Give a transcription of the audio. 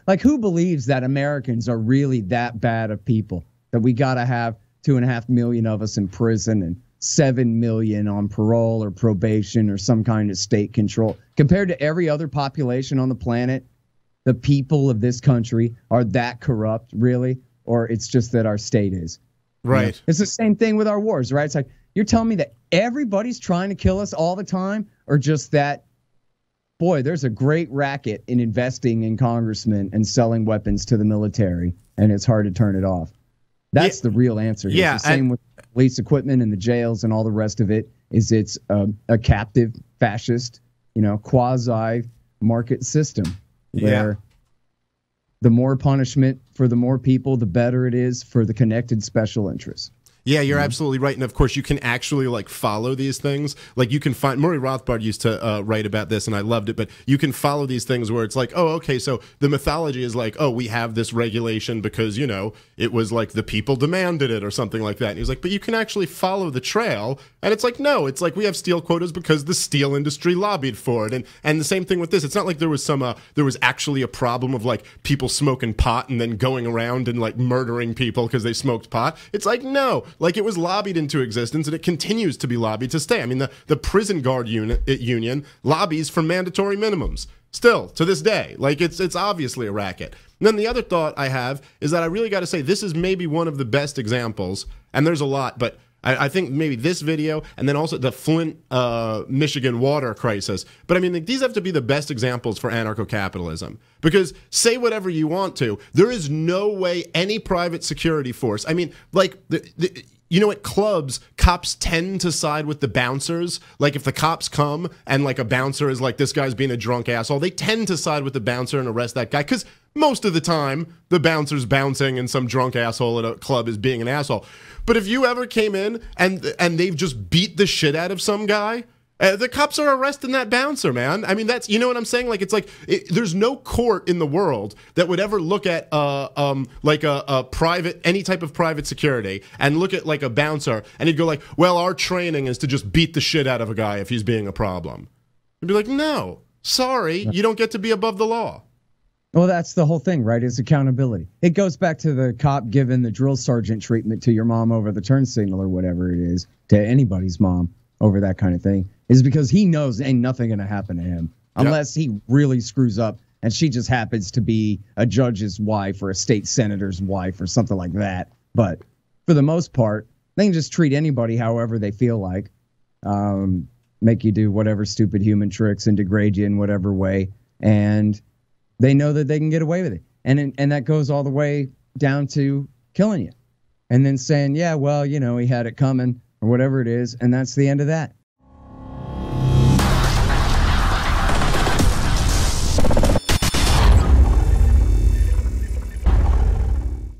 Like, who believes that Americans are really that bad of people, that we got to have 2.5 million of us in prison and 7 million on parole or probation or some kind of state control? Compared to every other population on the planet, the people of this country are that corrupt, really? Or it's just that our state is? Right. You know? It's the same thing with our wars, right? It's like, you're telling me that everybody's trying to kill us all the time, or just that, boy, there's a great racket in investing in congressmen and selling weapons to the military, and it's hard to turn it off? That's the real answer. Yeah, it's the same with police equipment and the jails and all the rest of it. Is it's a captive, fascist, quasi market system where the more punishment for the more people, the better it is for the connected special interests. Yeah, you're absolutely right. And of course, you can actually follow these things. Like, you can find, Murray Rothbard used to write about this, and I loved it, but you can follow these things where it's like, oh, okay, so the mythology is like, oh, we have this regulation because, it was like the people demanded it or something like that. And he's like, but you can actually follow the trail. And it's like, no, it's like we have steel quotas because the steel industry lobbied for it. And the same thing with this. It's not like there was there was actually a problem of people smoking pot and then going around and murdering people because they smoked pot. It's like, no. It was lobbied into existence, and it continues to be lobbied to stay. I mean, the prison guard union lobbies for mandatory minimums still to this day. It's obviously a racket. And then the other thought I have is that I really got to say this is maybe one of the best examples, and there's a lot, but I think maybe this video, and then also the Flint, Michigan water crisis. But I mean, these have to be the best examples for anarcho-capitalism. Because say whatever you want to, there is no way any private security force, I mean, at clubs, cops tend to side with the bouncers. If the cops come and a bouncer is this guy's being a drunk asshole, they tend to side with the bouncer and arrest that guy, because most of the time the bouncer's bouncing and some drunk asshole at a club is being an asshole. But if you ever came in and they've just beat the shit out of some guy, the cops are arresting that bouncer, man. I mean, that's, you know what I'm saying? There's no court in the world that would ever look at a private, any type of private security, and look at a bouncer, and he'd go well, our training is to just beat the shit out of a guy if he's being a problem. He'd be like, no, sorry, you don't get to be above the law. Well, that's the whole thing, right? Is accountability. It goes back to the cop giving the drill sergeant treatment to your mom over the turn signal or whatever it is, to anybody's mom over that kind of thing, is because he knows ain't nothing going to happen to him unless he really screws up and she just happens to be a judge's wife or a state senator's wife or something like that. But for the most part, they can just treat anybody however they feel like, make you do whatever stupid human tricks and degrade you in whatever way. And they know that they can get away with it. And that goes all the way down to killing you and then saying, yeah, well, he had it coming or whatever it is. And that's the end of that.